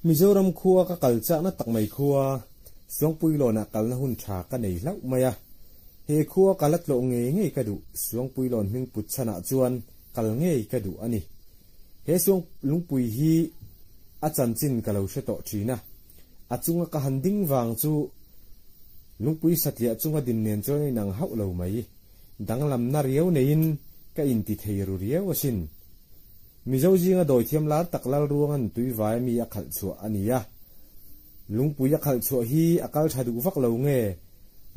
Mizoram khua ka kalcha na takmai khua suang puilo na kalna hun tha ka nei lau maya he khua kalat lo nge ka du suang puilon hing putchana chuan kal nge ka du ani he suang lungpui hi achan chin kalau she to thina achunga ka handing wang chu lungpui satlia chunga din nen choi nang hau lo mai danglam na riau nein ka in ti theiru riau asin mizo jinga doi thiam lar taklal ruangan tui vai mi akhal chu ania lungpui akhal chu hi akal thadu vak lo nge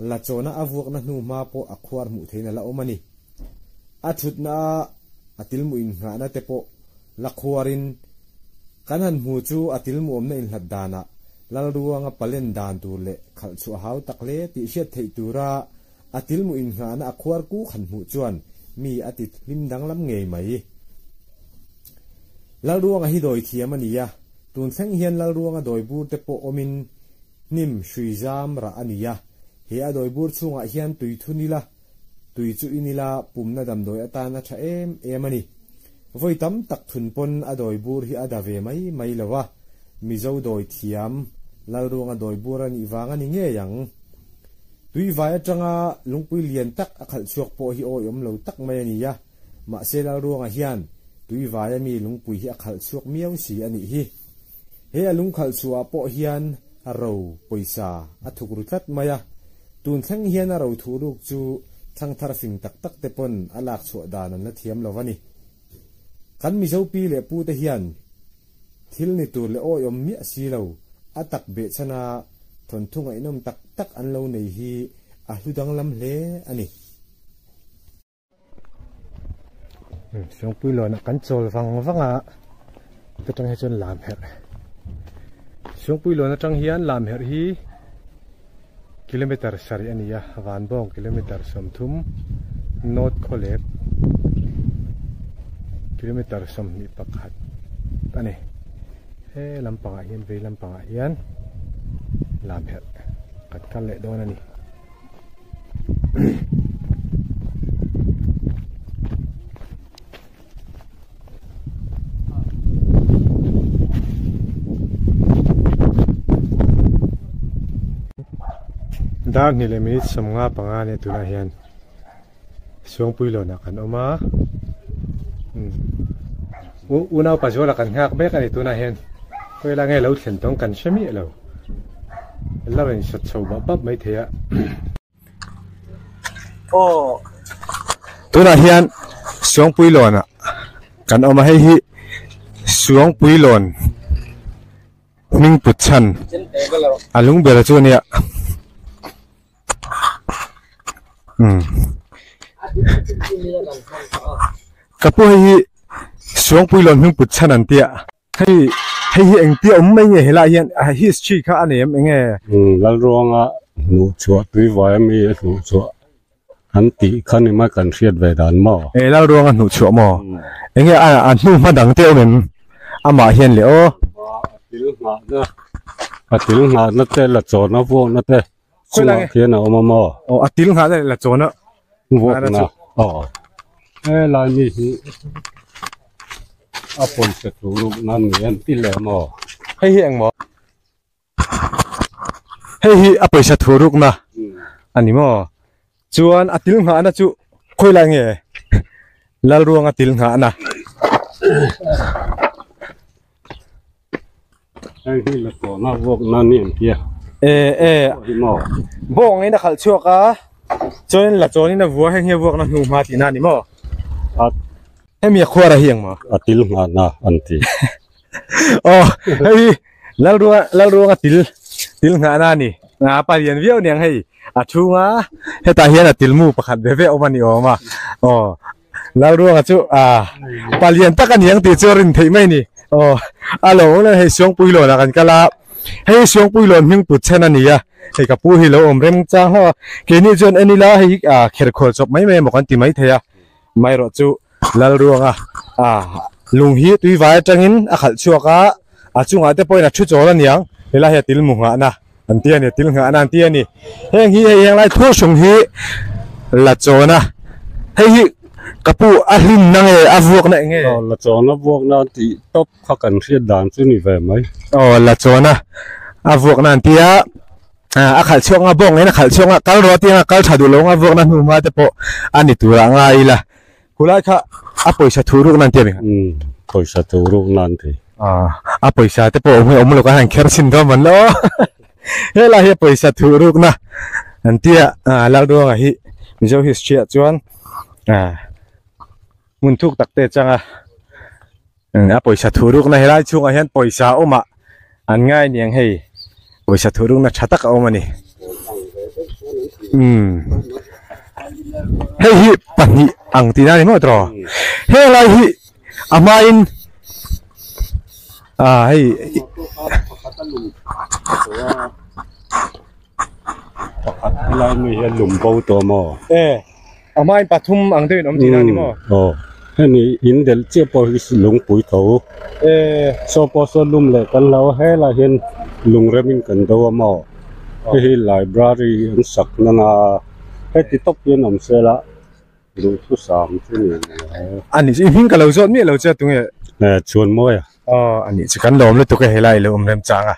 la chona avuak na hnu ma po akhwar mu theina la omani athut na atil mu in nga na te po la khwarin kanan mu chu atil mu om na in hladana lal ruanga palen dan tur le khal chu hau takle ti hriat thei tura atil mu in nga na akhwar ku khan mu chuan mi atit lim danglam nge mai lal ruanga hi doi thiam ania tun thleng hian lal ruanga doi bur te po omin nim shrizam ra ania he a doi bur chunga hian tui thunila tui chu inila pumna dam doi atana tha em ani voi tam tak thun pon a doi bur hi adave mai lawa mizo doi thiam lal ruanga doi bur ani wanga ni nge yang tui vai atanga lungpui lian tak akhal chuak po hi oi om lo tak mai ania ma se lal ruanga hian tui vai mi lungpui hi akhal chuak miau si ani hi he alung khal chua po hian a ro poisa a thukru tlat maya tun thleng hian a ro thuruk chu thang thar fing tak tak te pon alak chu dan na thiam lowani kan mi zo pi le pu te hian thil ni tur le oi om mi si lo atak be chana thon thunga inom tak tak an lo nei hi a hludang lam hle ani song pui lo na kan chol wanga te tang he chon lam her song pui lo na tang hian lam her hi kilometer sari ania van bong kilometer somthum not kholep kilometer som ni pakhat tani he lampanga hian ve lampanga hian lam her kat kal le don ani dak ni le minute somnga panga ne tuna hian suang puilo na kan oma una pajola kan ngak bek ani tuna hian koi la nge lo thlen tong kan shemi lo lawen sat chho ba bab mai theya o tuna hian suang puilo na kan oma hei hi suang puilon ming putchan alung bela chu nia kapu hi suang puilon hung putchan an tia hei eng tia mai nge hela hian history kha anem enge lal ronga nu chua tui vai mi nu chua an ti khan ma kan riat ve dan mo lal ronga nu chua mo enge a nu ma dang te men ama hian le o atil nga na te la chona vo na te chua khian a oma o atil nga la chona vo na lai mi hi apon se tu nan ni an ti le mo hei eng mo hei hi a paisa thuruk na ani mo chuan atil nga na chu khoi la nge lal ruang atil nga na hei hi la chona vo na ni an tia mo bong ngai na khal chuaka choin la choni na vuwa heng he vuak na hnu ma ti na ni mo em ya khwara hiang ma atil nga na anti hei lal ruwa til nga na ni na pa lian viau niang hei athunga heta hian atil mu pakhat ve ve omani oma lal ruwa chu palian tak aniang ti chorin thei mai ni alo na hei siong puilo na kan kala hei siong puilo hing putchen ania hei ka pu hi lo om rem cha ho ke ni jon anila hei kher khol chop mai me mokan ti mai theya mai ro chu lal ruanga lung hi tui vai tangin a khal chuaka achunga te poina thu chola niang hela he til mu nga na antia ni til nga na antia ni heng hi heng lai thu sung hi la chona hei hi kapu ahlim na nge avuak na nge la chona vuak na ti top kha kan riat dan chu ni ve mai la chona avuak na tia a khal chong a bong ena khal chong a kal ro ti nga kal thadu lo nga vuak na nu ma te po ani tura nga ila kulai kha a poisa thuruk nan tia mi poisa thuruk nan thi a poisa te po om lo ka han kher sin do man lo hela hi poisa thuruk na an tia lak do nga hi mizo history chuan mun thuk takte changa a poisa thuruk na helai chunga hian poisa oma an ngai niang hei poisa thuruk na thatak omani hei hi pani ang tina ni mo tro helai hi amain hei lai mi hian lum bo to mo amain pathum ang dein om tina ni mo ni in del che po hi lung pui tho so po so lum le kan lo he la hian lung remin kan do mo hi library an sak na na he ti top hian am se la lu su sam chu ni ani si hing ka lo zot mi lo cha tu nge chuan mo ya ani chi kan lom le tu ka helai lo om rem changa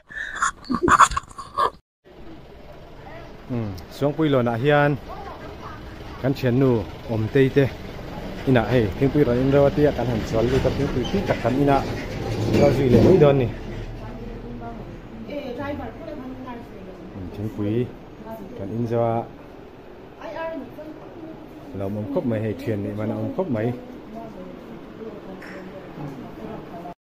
song pui lo na hian kan chen nu om tei te ina hei thing pui ron in rawati kan han chol lu ta thing pui ti tak kan ina ro zui le mai don ni thing pui kan in zawa lo mom khop mai hei thian ni mana om khop mai